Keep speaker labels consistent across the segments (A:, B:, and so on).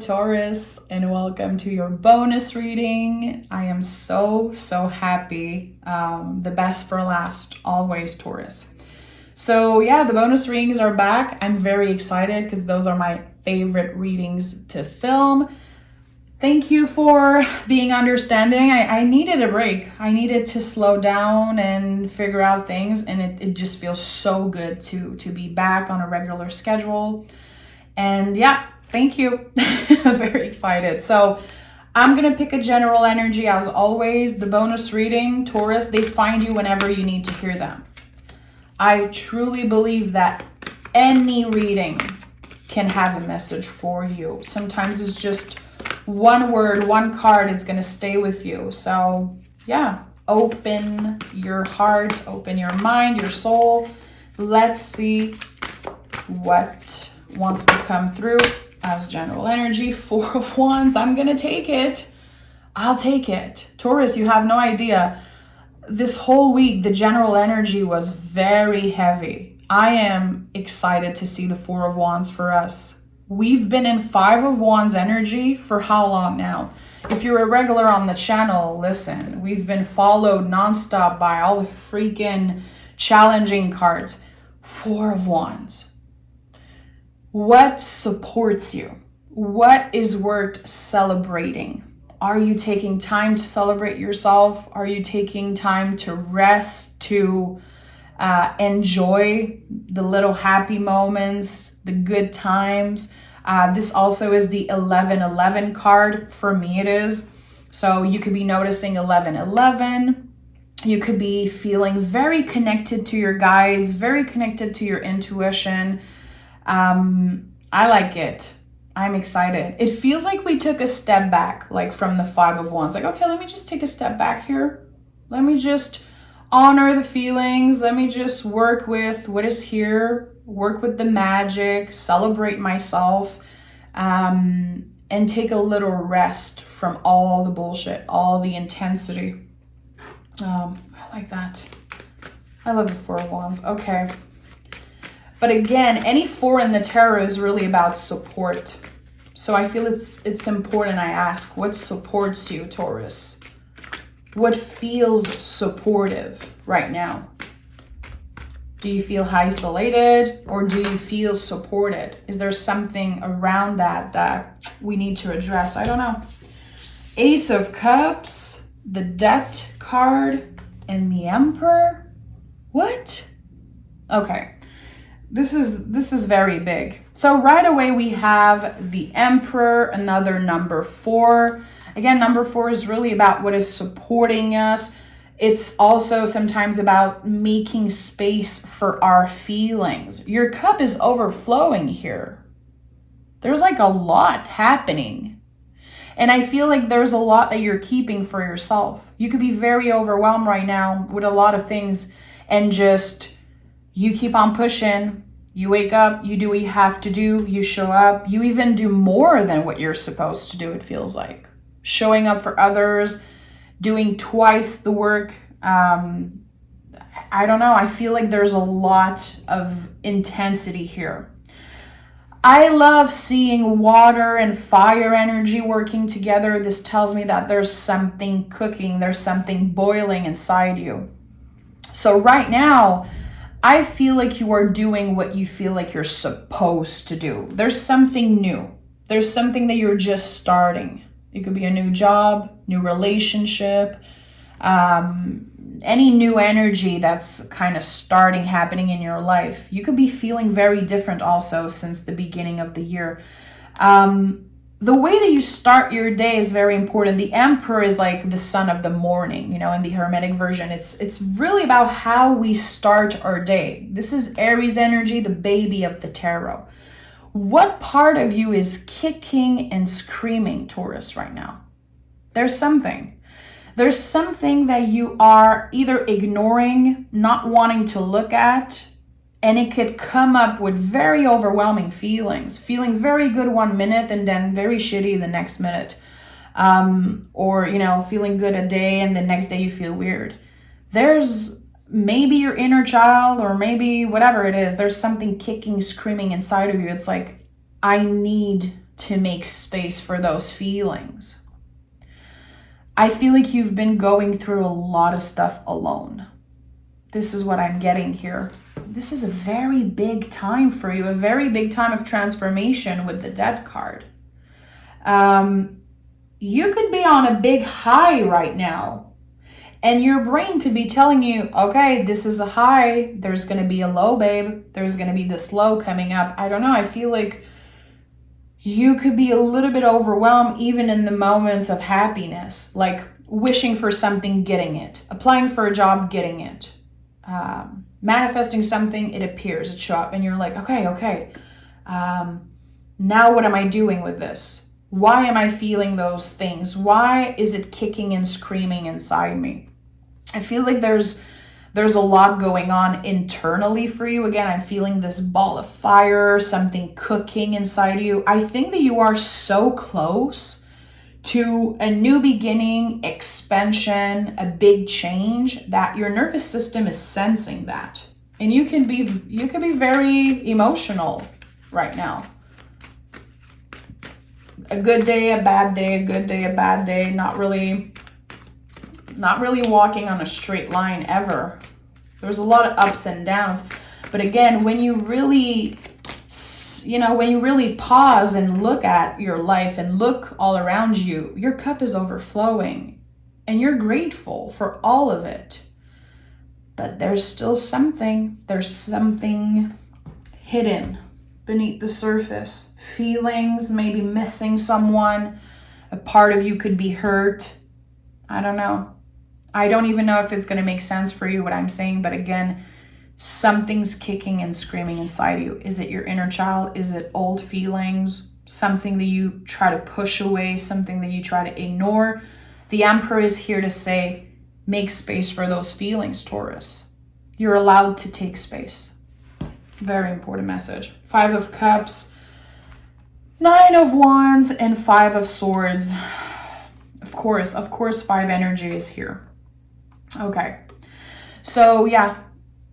A: Taurus, and welcome to your bonus reading. I am so happy. The best for last, always, Taurus. So yeah, the bonus readings are back. I'm very excited because those are my favorite readings to film. Thank you for being understanding. I needed a break. I needed to slow down and figure out things, and it just feels so good to be back on a regular schedule. And yeah, thank you. I'm very excited. So I'm going to pick a general energy as always. The bonus reading, Taurus, they find you whenever you need to hear them. I truly believe that any reading can have a message for you. Sometimes it's just one word, one card, it's going to stay with you. So yeah, open your heart, open your mind, your soul. Let's see what wants to come through as general energy. 4 of Wands. I'm gonna take it. I'll take it. Taurus, you have no idea. This whole week, the general energy was very heavy. I am excited to see the 4 of Wands for us. We've been in 5 of Wands energy for how long now? If you're a regular on the channel, listen, we've been followed nonstop by all the freaking challenging cards. 4 of Wands. What supports you? What is worth celebrating? Are you taking time to celebrate yourself? Are you taking time to rest, to enjoy the little happy moments, the good times? This also is the 1111 card. For me, it is. So you could be noticing 1111. You could be feeling very connected to your guides, very connected to your intuition. I like it. I'm excited. It feels like we took a step back, like from the 5 of Wands. Like, okay, let me just take a step back here. Let me just honor the feelings. Let me just work with what is here, work with the magic, celebrate myself, and take a little rest from all the bullshit, all the intensity. I like that. I love the 4 of Wands. Okay. But again, any 4 in the tarot is really about support. So I feel it's important I ask, what supports you, Taurus? What feels supportive right now? Do you feel isolated or do you feel supported? Is there something around that we need to address? I don't know. Ace of Cups, the Death card, and the Emperor? What? Okay. This is very big. So right away we have the Emperor, another number 4. Again, number 4 is really about what is supporting us. It's also sometimes about making space for our feelings. Your cup is overflowing here. There's like a lot happening. And I feel like there's a lot that you're keeping for yourself. You could be very overwhelmed right now with a lot of things and just you keep on pushing, you wake up, you do what you have to do, you show up, you even do more than what you're supposed to do, it feels like. Showing up for others, doing twice the work. I don't know, I feel like there's a lot of intensity here. I love seeing water and fire energy working together. This tells me that there's something cooking, there's something boiling inside you. So right now, I feel like you are doing what you feel like you're supposed to do. There's something new. There's something that you're just starting. It could be a new job, new relationship, any new energy that's kind of happening in your life. You could be feeling very different also since the beginning of the year. The way that you start your day is very important. The Emperor is like the sun of the morning, you know, in the Hermetic version. It's really about how we start our day. This is Aries energy, the baby of the tarot. What part of you is kicking and screaming, Taurus, right now? There's something. There's something that you are either ignoring, not wanting to look at, and it could come up with very overwhelming feelings, feeling very good 1 minute and then very shitty the next minute. Or, you know, feeling good a day and the next day you feel weird. There's maybe your inner child or maybe whatever it is. There's something kicking, screaming inside of you. It's like, I need to make space for those feelings. I feel like you've been going through a lot of stuff alone. This is what I'm getting here. This is a very big time for you, a very big time of transformation with the Death card. You could be on a big high right now, and your brain could be telling you, okay, this is a high, there's going to be a low, babe. There's going to be this low coming up. I don't know. I feel like you could be a little bit overwhelmed even in the moments of happiness, like wishing for something, getting it, applying for a job, getting it, manifesting something, it appears, it shows up, and you're like, okay, now what am I doing with this? Why am I feeling those things? Why is it kicking and screaming inside me? I feel like there's a lot going on internally for you. Again, I'm feeling this ball of fire, something cooking inside you. I think that you are so close to a new beginning, expansion, a big change, that your nervous system is sensing that. And you could be very emotional right now. A good day, a bad day, a good day, a bad day, not really walking on a straight line ever. There's a lot of ups and downs. But again, when you really pause and look at your life and look all around you, your cup is overflowing and you're grateful for all of it. But there's something hidden beneath the surface. Feelings, maybe missing someone. A part of you could be hurt. I don't know. I don't even know if it's going to make sense for you what I'm saying, but again, something's kicking and screaming inside you. Is it your inner child? Is it old feelings? Something that you try to push away, something that you try to ignore? The Emperor is here to say, make space for those feelings, Taurus. You're allowed to take space. Very important message. 5 of Cups, 9 of Wands, and 5 of Swords. Of course, 5 energy is here. Okay. So yeah,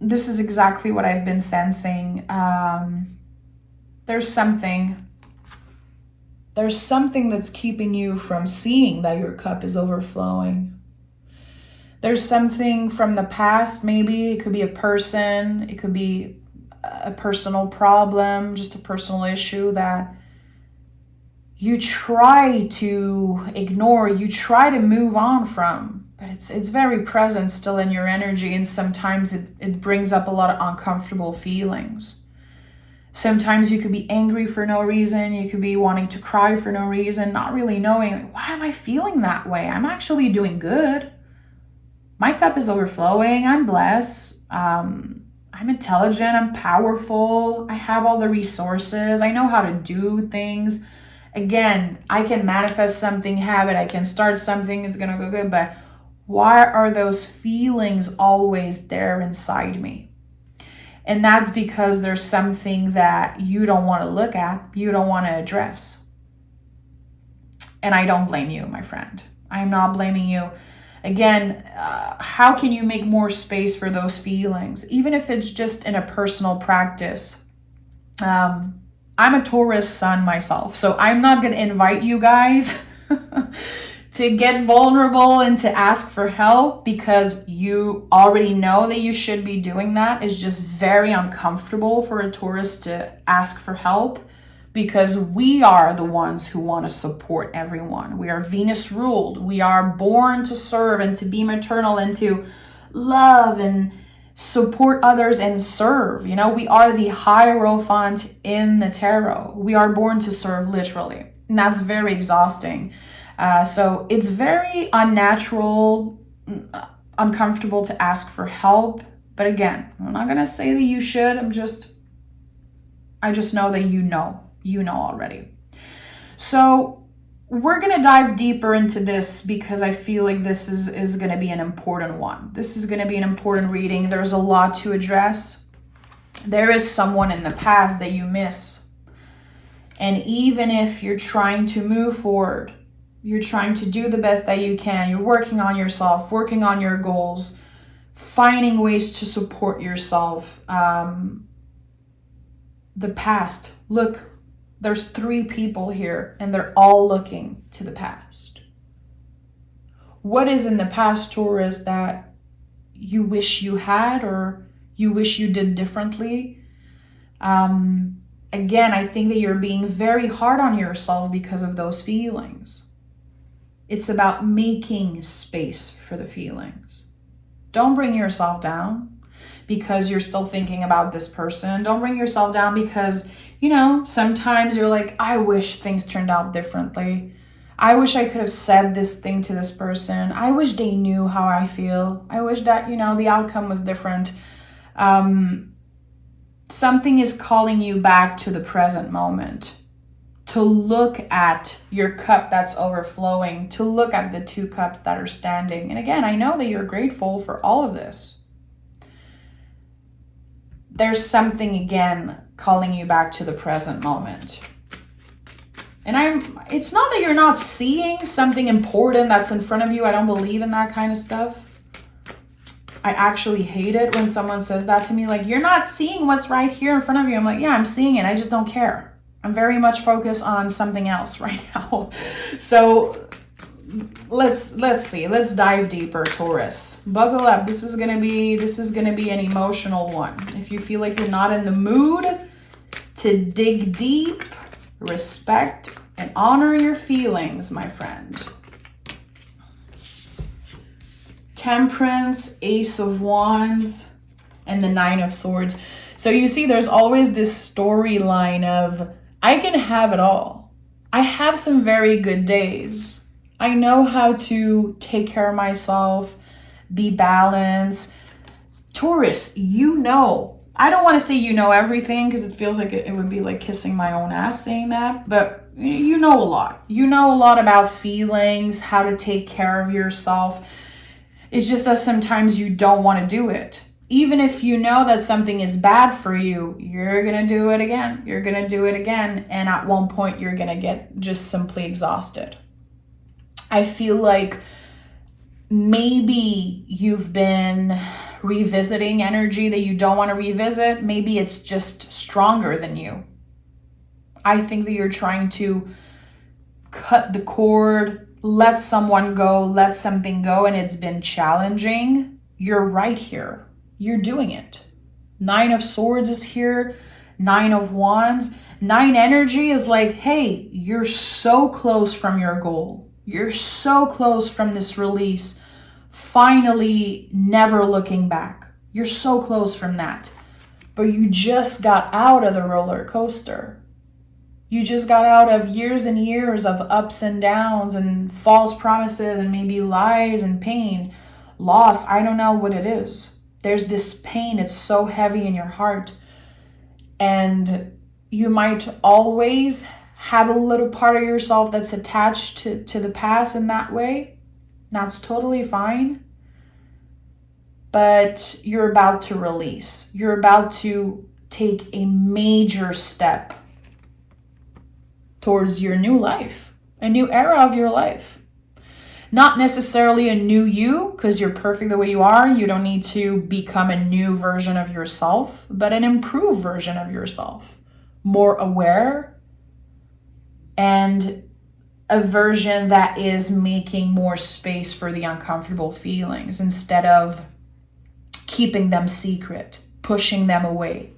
A: this is exactly what I've been sensing. There's something that's keeping you from seeing that your cup is overflowing. There's something from the past, maybe. It could be a person. It could be a personal problem, just a personal issue that you try to ignore, you try to move on from, but it's very present still in your energy, and sometimes it brings up a lot of uncomfortable feelings. Sometimes you could be angry for no reason, you could be wanting to cry for no reason, not really knowing, like, why am I feeling that way? I'm actually doing good. My cup is overflowing, I'm blessed, I'm intelligent, I'm powerful, I have all the resources, I know how to do things. Again, I can manifest something, have it, I can start something, it's gonna go good, but why are those feelings always there inside me? And that's because there's something that you don't want to look at, you don't want to address. And I don't blame you, my friend. I'm not blaming you. Again, how can you make more space for those feelings? Even if it's just in a personal practice. I'm a Taurus sun myself, so I'm not going to invite you guys to get vulnerable and to ask for help, because you already know that you should be doing that. It's just very uncomfortable for a Taurus to ask for help, because we are the ones who want to support everyone. We are Venus ruled. We are born to serve and to be maternal and to love and support others and serve. You know, we are the Hierophant in the tarot. We are born to serve, literally. And that's very exhausting. So it's very unnatural, uncomfortable to ask for help. But again, I'm not going to say that you should. I just know that you know already. So we're going to dive deeper into this, because I feel like this is going to be an important one. This is going to be an important reading. There's a lot to address. There is someone in the past that you miss. And even if you're trying to move forward, you're trying to do the best that you can, you're working on yourself, working on your goals, finding ways to support yourself. The past, look There's 3 people here and they're all looking to the past. What is in the past, Taurus, that you wish you had or you wish you did differently? Again, I think that you're being very hard on yourself because of those feelings. It's about making space for the feelings. Don't bring yourself down because you're still thinking about this person. Don't bring yourself down because, sometimes you're like, I wish things turned out differently. I wish I could have said this thing to this person. I wish they knew how I feel. I wish that, the outcome was different. Something is calling you back to the present moment, to look at your cup that's overflowing, to look at the 2 cups that are standing. And again, I know that you're grateful for all of this. There's something, again, calling you back to the present moment. And it's not that you're not seeing something important that's in front of you. I don't believe in that kind of stuff. I actually hate it when someone says that to me, like, you're not seeing what's right here in front of you. I'm like, yeah, I'm seeing it. I just don't care. I'm very much focused on something else right now. So let's see. Let's dive deeper, Taurus. Buckle up. This is gonna be an emotional one. If you feel like you're not in the mood to dig deep, respect and honor your feelings, my friend. Temperance, Ace of Wands, and the 9 of Swords. So you see, there's always this storyline of, I can have it all. I have some very good days. I know how to take care of myself, be balanced. Taurus, I don't want to say everything because it feels like it would be like kissing my own ass saying that, but you know a lot. You know a lot about feelings, how to take care of yourself. It's just that sometimes you don't want to do it. Even if you know that something is bad for you, you're going to do it again. You're going to do it again. And at one point, you're going to get just simply exhausted. I feel like maybe you've been revisiting energy that you don't want to revisit. Maybe it's just stronger than you. I think that you're trying to cut the cord, let someone go, let something go, and it's been challenging. You're right here. You're doing it. 9 of Swords is here. 9 of Wands. 9 energy is like, hey, you're so close from your goal. You're so close from this release. Finally, never looking back. You're so close from that. But you just got out of the roller coaster. You just got out of years and years of ups and downs and false promises and maybe lies and pain, loss. I don't know what it is. There's this pain. It's so heavy in your heart. And you might always have a little part of yourself that's attached to the past in that way. That's totally fine. But you're about to release. You're about to take a major step towards your new life, a new era of your life. Not necessarily a new you, because you're perfect the way you are. You don't need to become a new version of yourself, but an improved version of yourself. More aware, and a version that is making more space for the uncomfortable feelings instead of keeping them secret, pushing them away,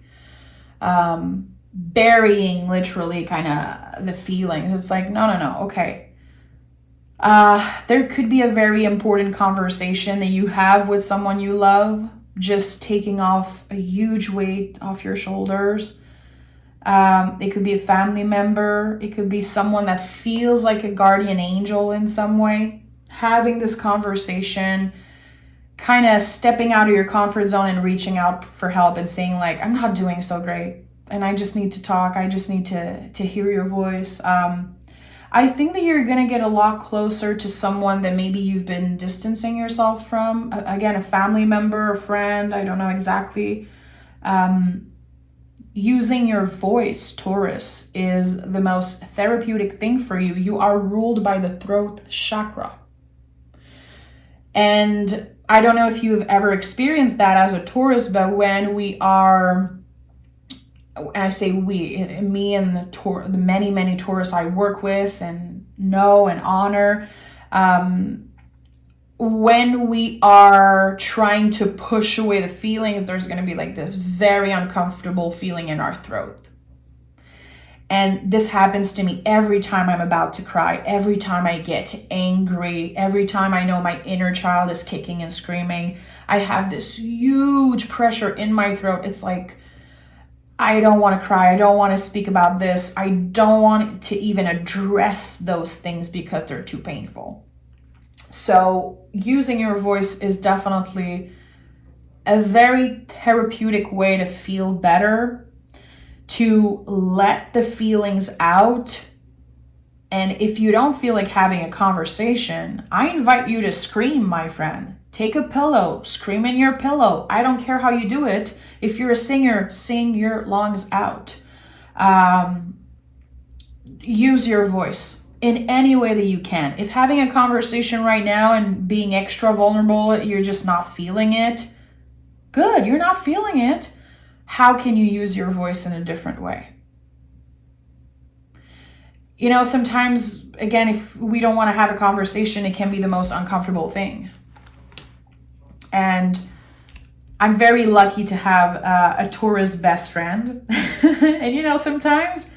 A: burying literally kind of the feelings. It's like, no, okay. There could be a very important conversation that you have with someone you love, just taking off a huge weight off your shoulders. It could be a family member. It could be someone that feels like a guardian angel in some way. Having this conversation, kind of stepping out of your comfort zone and reaching out for help and saying like, I'm not doing so great and I just need to talk. I just need to hear your voice. I think that you're going to get a lot closer to someone that maybe you've been distancing yourself from. Again, a family member, a friend, I don't know exactly. Using your voice, Taurus, is the most therapeutic thing for you. You are ruled by the throat chakra. And I don't know if you've ever experienced that as a Taurus, but when we are and I say we, me and the many Taurus I work with and know and honor, when we are trying to push away the feelings, there's going to be like this very uncomfortable feeling in our throat. And this happens to me every time I'm about to cry, every time I get angry, every time I know my inner child is kicking and screaming. I have this huge pressure in my throat. It's like, I don't want to cry. I don't want to speak about this. I don't want to even address those things because they're too painful. So using your voice is definitely a very therapeutic way to feel better, to let the feelings out. And if you don't feel like having a conversation, I invite you to scream, my friend. Take a pillow, scream in your pillow. I don't care how you do it. If you're a singer, sing your lungs out. Use your voice in any way that you can. If having a conversation right now and being extra vulnerable, you're just not feeling it, good, you're not feeling it. How can you use your voice in a different way? You know, sometimes, again, if we don't want to have a conversation, it can be the most uncomfortable thing. And I'm very lucky to have a Taurus best friend. And, you know, sometimes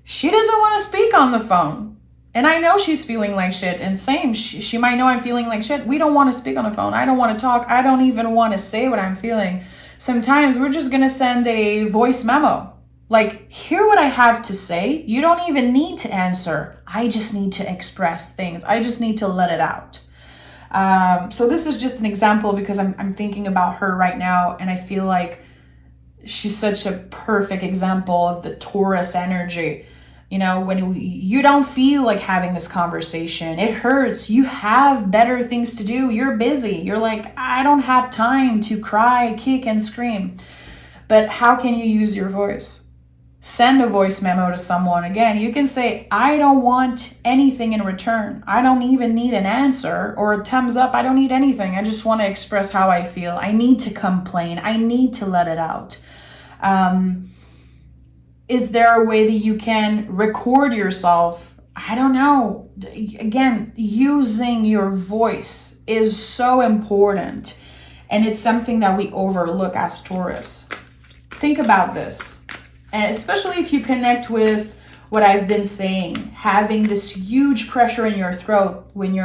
A: she doesn't want to speak on the phone. And I know she's feeling like shit. And same, she might know I'm feeling like shit. We don't want to speak on the phone. I don't want to talk. I don't even want to say what I'm feeling. Sometimes we're just going to send a voice memo. Like, hear what I have to say. You don't even need to answer. I just need to express things. I just need to let it out. So this is just an example because I'm thinking about her right now, and I feel like she's such a perfect example of the Taurus energy. You know, when you don't feel like having this conversation, it hurts. You have better things to do. You're busy. You're like, I don't have time to cry, kick, and scream. But how can you use your voice? Send a voice memo to someone. Again, you can say, I don't want anything in return. I don't even need an answer or a thumbs up. I don't need anything. I just want to express how I feel. I need to complain. I need to let it out. Is there a way that you can record yourself? I don't know. Again, using your voice is so important. And it's something that we overlook as Taurus. Think about this. And especially if you connect with what I've been saying, having this huge pressure in your throat when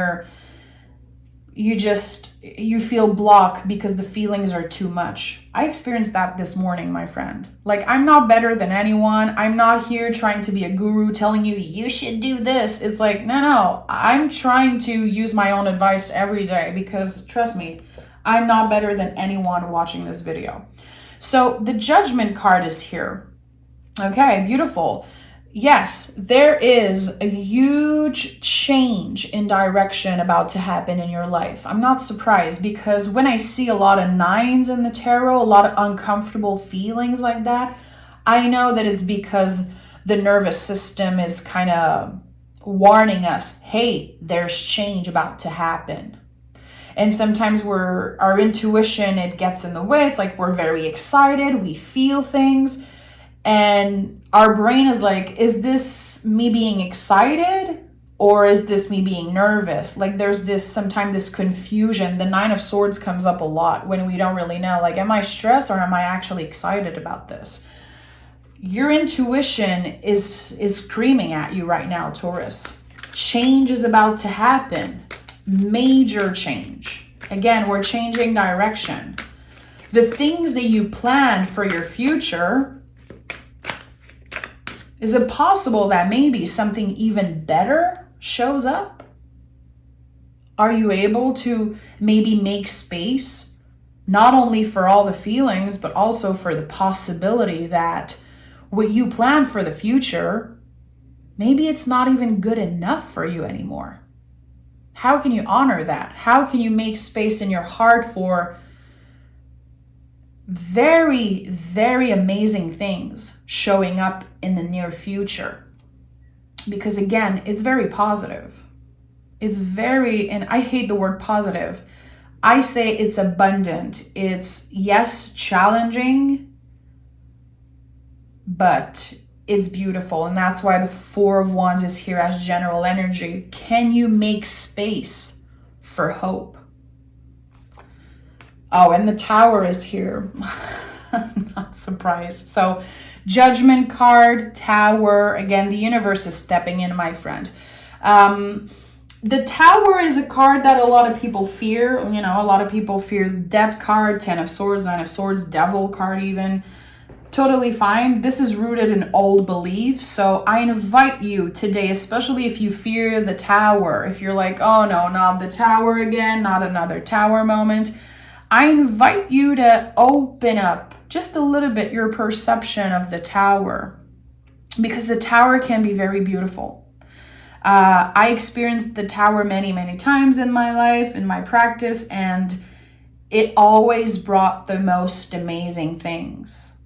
A: you feel blocked because the feelings are too much. I experienced that this morning, my friend. Like, I'm not better than anyone. I'm not here trying to be a guru telling you, you should do this. It's like, no. I'm trying to use my own advice every day because, trust me, I'm not better than anyone watching this video. So the Judgment card is here. Okay, beautiful. Yes, there is a huge change in direction about to happen in your life. I'm not surprised because when I see a lot of 9s in the tarot, a lot of uncomfortable feelings like that, I know that it's because the nervous system is kind of warning us, hey, there's change about to happen. And sometimes our intuition, it gets in the way. It's like we're very excited, we feel things, and our brain is like, is this me being excited or is this me being nervous? Like there's sometimes this confusion. The 9 of Swords comes up a lot when we don't really know, like, am I stressed or am I actually excited about this? Your intuition is screaming at you right now, Taurus. Change is about to happen. Major change. Again, we're changing direction. The things that you planned for your future, is it possible that maybe something even better shows up? Are you able to maybe make space, not only for all the feelings, but also for the possibility that what you plan for the future, maybe it's not even good enough for you anymore? How can you honor that? How can you make space in your heart for very, very amazing things showing up in the near future? Because again, it's very positive. It's very, and I hate the word positive. I say it's abundant. It's, yes, challenging, but it's beautiful. And that's why the Four of Wands is here as general energy. Can you make space for hope? Oh, and the Tower is here. I'm not surprised. So Judgment card, Tower. Again, the universe is stepping in, my friend. The Tower is a card that a lot of people fear. You know, a lot of people fear Death card, Ten of Swords, Nine of Swords, Devil card even. Totally fine. This is rooted in old beliefs. So I invite you today, especially if you fear the Tower, if you're like, oh no, not the Tower again, not another Tower moment. I invite you to open up just a little bit your perception of the Tower, because the Tower can be very beautiful. I experienced the Tower many, many times in my life, in my practice, and it always brought the most amazing things.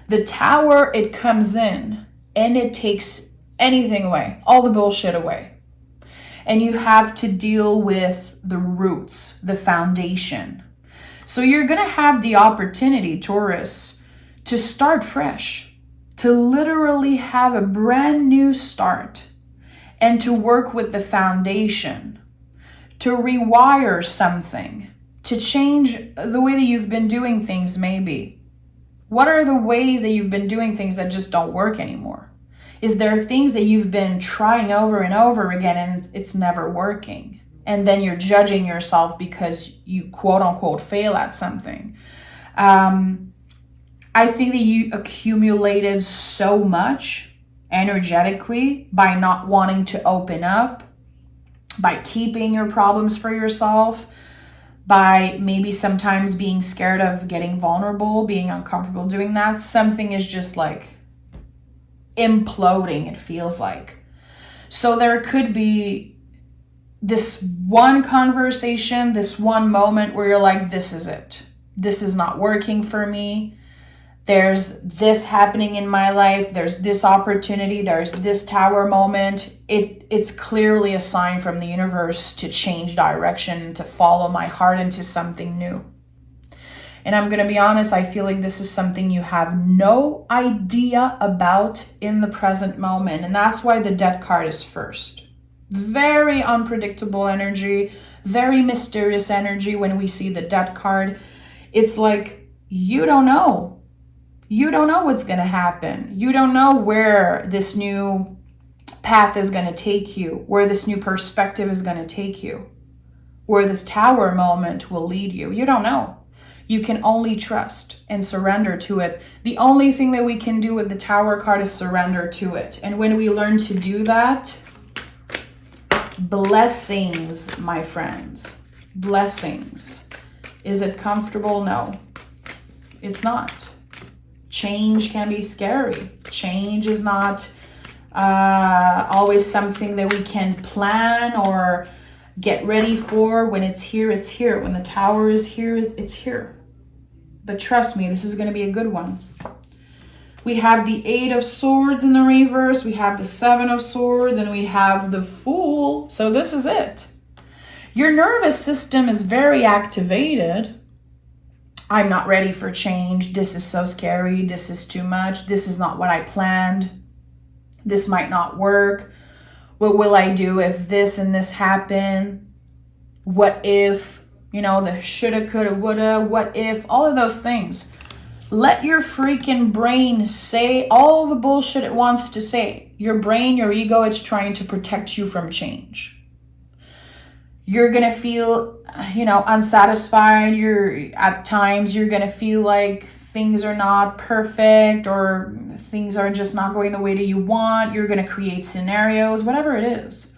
A: The Tower, it comes in and it takes anything away, all the bullshit away. And you have to deal with the roots, the foundation. So you're going to have the opportunity, Taurus, to start fresh, to literally have a brand new start, and to work with the foundation, to rewire something, to change the way that you've been doing things maybe. What are the ways that you've been doing things that just don't work anymore? Is there things that you've been trying over and over again and it's never working? And then you're judging yourself because you quote unquote fail at something. I think that you accumulated so much energetically by not wanting to open up, by keeping your problems for yourself, by maybe sometimes being scared of getting vulnerable, being uncomfortable doing that. Something is just like imploding, it feels like. So there could be this one conversation, this one moment where you're like, this is it. This is not working for me. There's this happening in my life. There's this opportunity. There's this Tower moment. It's clearly a sign from the universe to change direction, to follow my heart into something new. And I'm going to be honest, I feel like this is something you have no idea about in the present moment. And that's why the Death card is first. Very unpredictable energy, very mysterious energy when we see the Death card. It's like, you don't know. You don't know what's going to happen. You don't know where this new path is going to take you, where this new perspective is going to take you, where this Tower moment will lead you. You don't know. You can only trust and surrender to it. The only thing that we can do with the Tower card is surrender to it. And when we learn to do that, blessings, my friends, blessings. Is it comfortable? No, it's not. Change can be scary. Change is not always something that we can plan or get ready for. When it's here, it's here. When the Tower is here, it's here. But trust me, this is going to be a good one. We have the Eight of Swords in the reverse. We have the Seven of Swords, and we have the Fool. So this is it. Your nervous system is very activated. I'm not ready for change. This is so scary. This is too much. This is not what I planned. This might not work. What will I do if this and this happen? What if, the shoulda, coulda, woulda, what if, all of those things. Let your freaking brain say all the bullshit it wants to say. Your brain, your ego, it's trying to protect you from change. You're going to feel, unsatisfied. At times you're going to feel like things are not perfect or things are just not going the way that you want. You're going to create scenarios, whatever it is.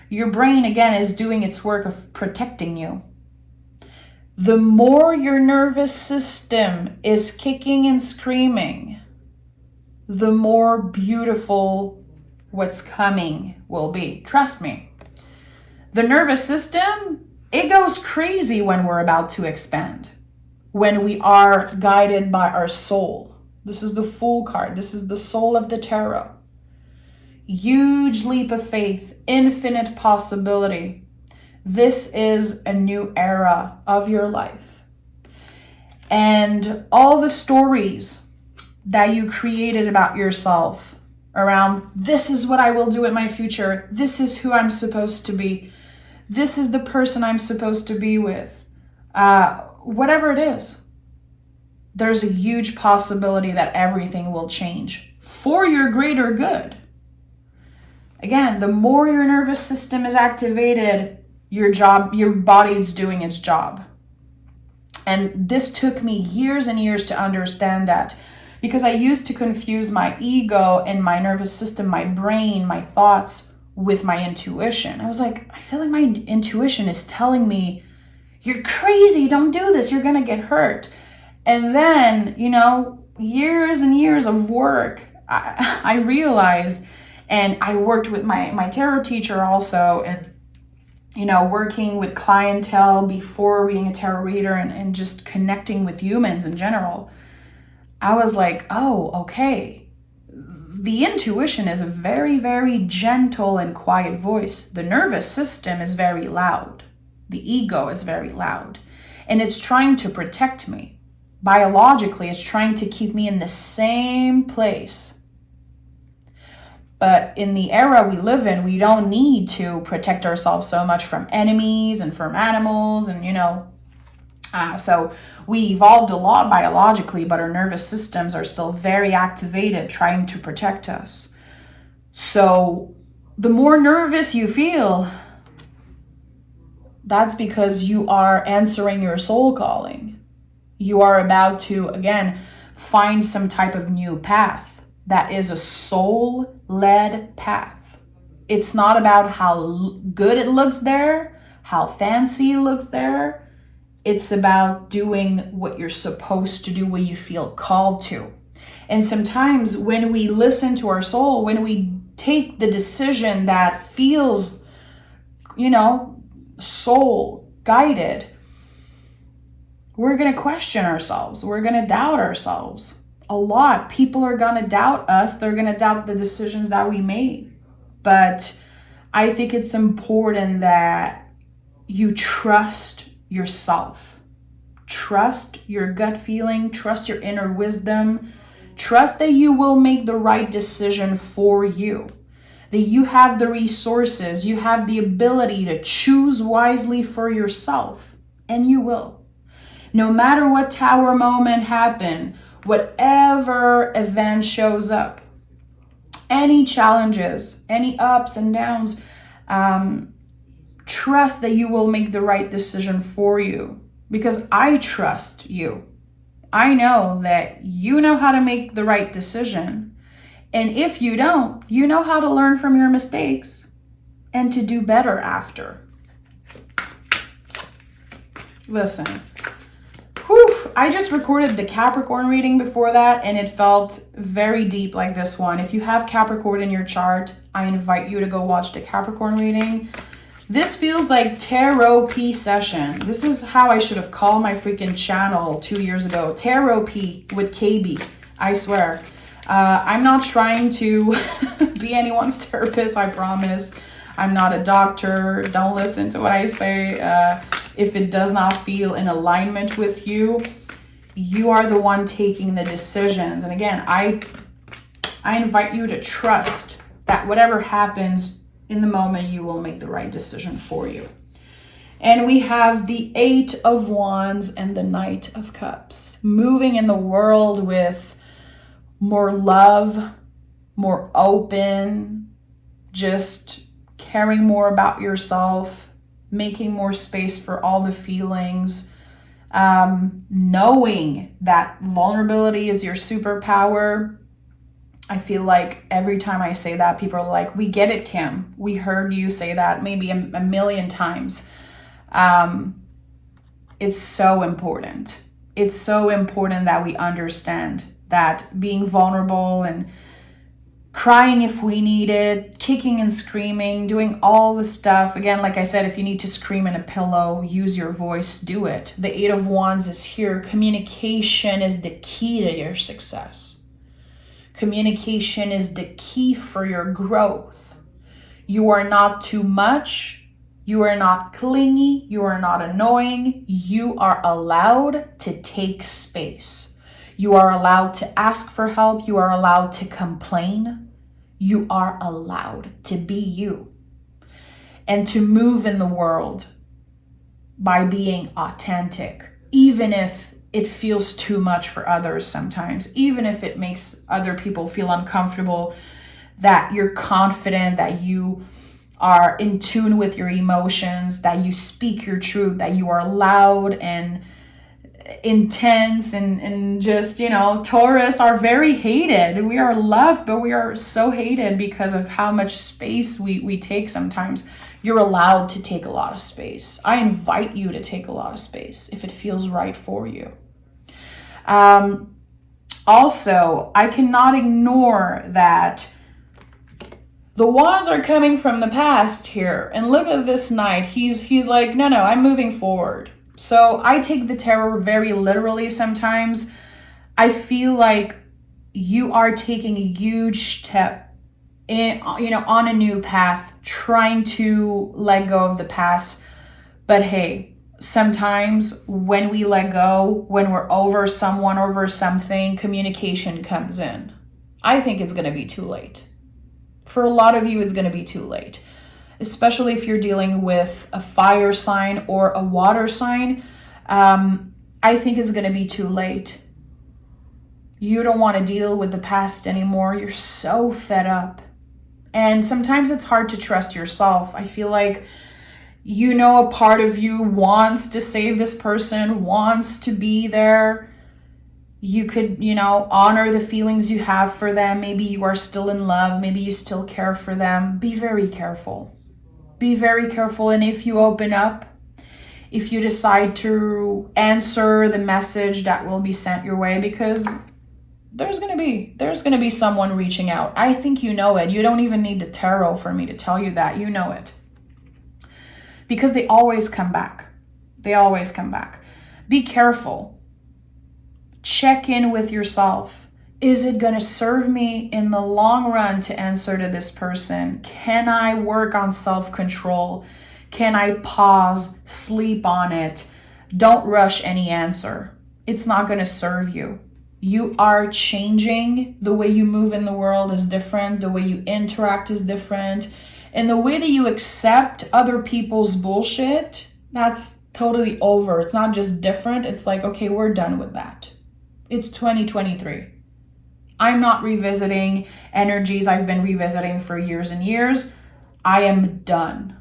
A: Your brain, again, is doing its work of protecting you. The more your nervous system is kicking and screaming, the more beautiful what's coming will be. Trust me. The nervous system, it goes crazy when we're about to expand, when we are guided by our soul. This is the Fool card. This is the soul of the tarot. Huge leap of faith, infinite possibility. This is a new era of your life. And all the stories that you created about yourself, around this is what I will do in my future, this is who I'm supposed to be, this is the person I'm supposed to be with, whatever it is, there's a huge possibility that everything will change for your greater good. Again, the more your nervous system is activated, your body is doing its job. And this took me years and years to understand that, because I used to confuse my ego and my nervous system, my brain, my thoughts with my intuition. I was like, I feel like my intuition is telling me, you're crazy, don't do this, you're gonna get hurt. And then, years and years of work, I realized, and I worked with my tarot teacher also, and working with clientele before being a tarot reader, and just connecting with humans in general, I was like, oh, okay. The intuition is a very, very gentle and quiet voice. The nervous system is very loud. The ego is very loud. And it's trying to protect me. Biologically, it's trying to keep me in the same place. But in the era we live in, we don't need to protect ourselves so much from enemies and from animals, and so we evolved a lot biologically, but our nervous systems are still very activated, trying to protect us. So the more nervous you feel, that's because you are answering your soul calling. You are about to, again, find some type of new path that is a soul-led path. It's not about how good it looks there, how fancy it looks there. It's about doing what you're supposed to do, what you feel called to. And sometimes when we listen to our soul, when we take the decision that feels, soul guided, we're going to question ourselves. We're going to doubt ourselves a lot. People are going to doubt us. They're going to doubt the decisions that we made. But I think it's important that you trust yourself. Trust your gut feeling. Trust your inner wisdom. Trust that you will make the right decision for you. That you have the resources. You have the ability to choose wisely for yourself. And you will. No matter what tower moment happened, whatever event shows up, any challenges, any ups and downs, trust that you will make the right decision for you, because I trust you. I know that you know how to make the right decision. And if you don't, you know how to learn from your mistakes and to do better after. Listen, I just recorded the Capricorn reading before that, and it felt very deep like this one. If you have Capricorn in your chart, I invite you to go watch the Capricorn reading. This feels like Tarot P session. This is how I should have called my freaking channel 2 years ago. Tarot P with KB, I swear. I'm not trying to be anyone's therapist, I promise. I'm not a doctor. Don't listen to what I say. If it does not feel in alignment with you, you are the one taking the decisions. And again, I invite you to trust that whatever happens in the moment, you will make the right decision for you. And we have the 8 of Wands and the Knight of Cups, moving in the world with more love, more open, just caring more about yourself, making more space for all the feelings, knowing that vulnerability is your superpower. I feel like every time I say that, people are like, we get it, Kim. We heard you say that maybe a million times. It's so important. It's so important that we understand that being vulnerable and crying if we need it, kicking and screaming, doing all the stuff. Again, like I said, if you need to scream in a pillow, use your voice, do it. The 8 of Wands is here. Communication is the key to your success. Communication is the key for your growth. You are not too much. You are not clingy. You are not annoying. You are allowed to take space. You are allowed to ask for help. You are allowed to complain. You are allowed to be you and to move in the world by being authentic, even if it feels too much for others sometimes, even if it makes other people feel uncomfortable, that you're confident, that you are in tune with your emotions, that you speak your truth, that you are loud and intense and just, Taurus are very hated. We are loved, but we are so hated because of how much space we take sometimes. You're allowed to take a lot of space. I invite you to take a lot of space if it feels right for you. Also, I cannot ignore that the wands are coming from the past here. And look at this knight. He's like, no, I'm moving forward. So I take the tarot very literally sometimes. I feel like you are taking a huge step on a new path, trying to let go of the past. But hey, sometimes when we let go, when we're over someone, over something, communication comes in. I think it's going to be too late. For a lot of you, it's going to be too late, especially if you're dealing with a fire sign or a water sign. I think it's going to be too late. You don't want to deal with the past anymore. You're so fed up. And sometimes it's hard to trust yourself. I feel like, a part of you wants to save this person, wants to be there. You could, honor the feelings you have for them. Maybe you are still in love. Maybe you still care for them. Be very careful. Be very careful. And if you open up, if you decide to answer the message that will be sent your way, because there's going to be someone reaching out. I think you know it. You don't even need the tarot for me to tell you that. You know it. Because they always come back. They always come back. Be careful. Check in with yourself. Is it going to serve me in the long run to answer to this person? Can I work on self-control? Can I pause, sleep on it? Don't rush any answer. It's not going to serve you. You are changing. The way you move in the world is different. The way you interact is different. And the way that you accept other people's bullshit, that's totally over. It's not just different. It's like, okay, we're done with that. It's 2023. I'm not revisiting energies I've been revisiting for years and years. I am done.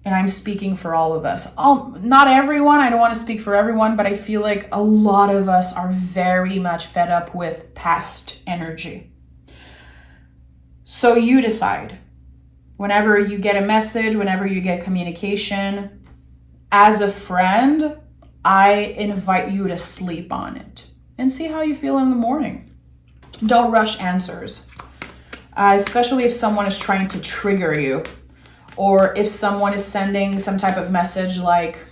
A: And I'm speaking for all of us. Not everyone, I don't want to speak for everyone, but I feel like a lot of us are very much fed up with past energy. So you decide. Whenever you get a message, whenever you get communication, as a friend, I invite you to sleep on it and see how you feel in the morning. Don't rush answers, especially if someone is trying to trigger you. Or if someone is sending some type of message like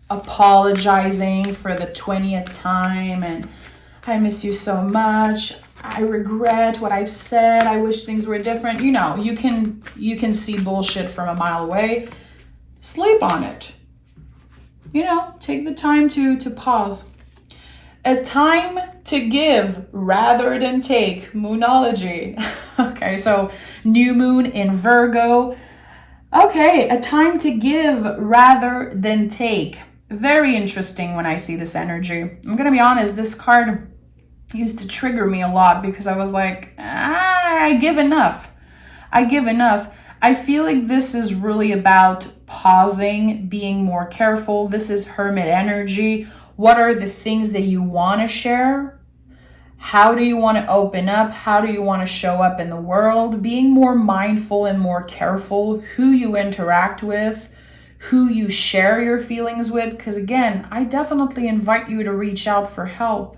A: apologizing for the 20th time and I miss you so much. I regret what I've said. I wish things were different. You can see bullshit from a mile away. Sleep on it. Take the time to pause. A time to give rather than take. Moonology. Okay, so new moon in Virgo. Okay, a time to give rather than take. Very interesting when I see this energy. I'm going to be honest, this card used to trigger me a lot because I was like, I give enough. I feel like this is really about pausing, being more careful. This is hermit energy. What are the things that you want to share? How do you want to open up? How do you want to show up in the world? Being more mindful and more careful who you interact with, who you share your feelings with. Because again, I definitely invite you to reach out for help.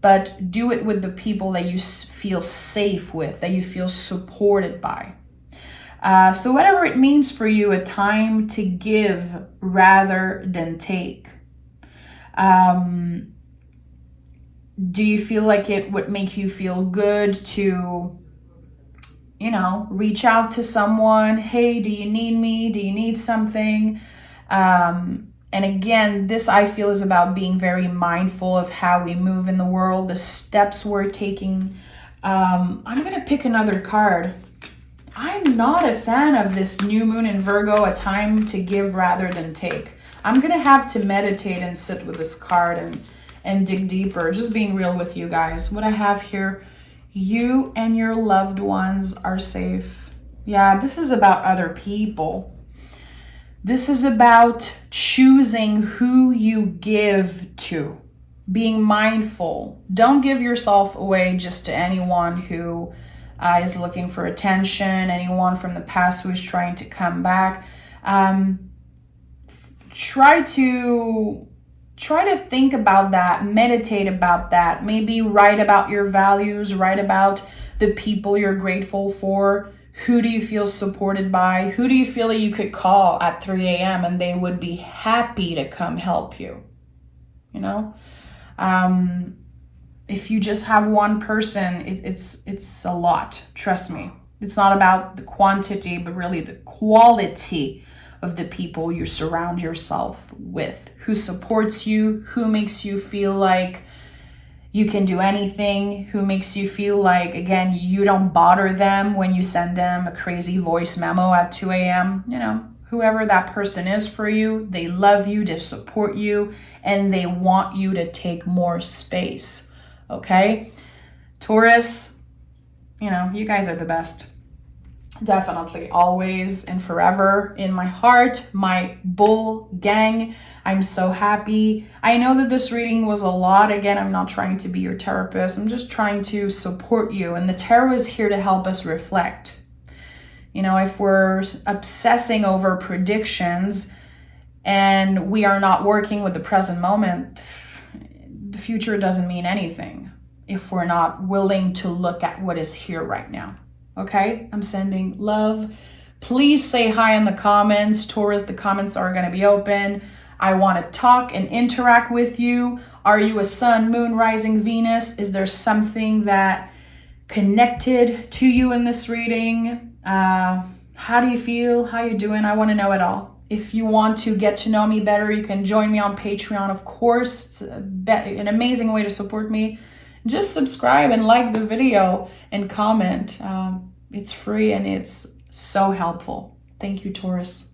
A: But do it with the people that you feel safe with, that you feel supported by. So whatever it means for you, a time to give rather than take. Do you feel like it would make you feel good to, reach out to someone? Hey, do you need me? Do you need something? And again, this I feel is about being very mindful of how we move in the world, the steps we're taking. I'm going to pick another card. I'm not a fan of this new moon in Virgo, a time to give rather than take. I'm going to have to meditate and sit with this card and dig deeper. Just being real with you guys. What I have here, you and your loved ones are safe. Yeah, this is about other people. This is about choosing who you give to. Being mindful. Don't give yourself away just to anyone who is looking for attention, anyone from the past who is trying to come back. Try to think about that, meditate about that, maybe write about your values, write about the people you're grateful for. Who do you feel supported by? Who do you feel that you could call at 3 a.m. and they would be happy to come help you? You know? If you just have one person, it's a lot. Trust me. It's not about the quantity, but really the quality of the people you surround yourself with. Who supports you, who makes you feel like you can do anything, who makes you feel like, again, you don't bother them when you send them a crazy voice memo at 2 a.m. You know, whoever that person is for you, they love you, they support you, and they want you to take more space. Okay? Taurus, you know, you guys are the best. Definitely, always and forever in my heart, my bull gang. I'm so happy. I know that this reading was a lot. Again, I'm not trying to be your therapist. I'm just trying to support you. And the tarot is here to help us reflect. You know, if we're obsessing over predictions and we are not working with the present moment, the future doesn't mean anything if we're not willing to look at what is here right now. Okay, I'm sending love. Please say hi in the comments. Taurus, the comments are going to be open. I want to talk and interact with you. Are you a sun, moon, rising, Venus? Is there something that connected to you in this reading? How do you feel? How you doing? I want to know it all. If you want to get to know me better, you can join me on Patreon, of course. It's an amazing way to support me. Just subscribe and like the video and comment. It's free and it's so helpful. Thank you, Taurus.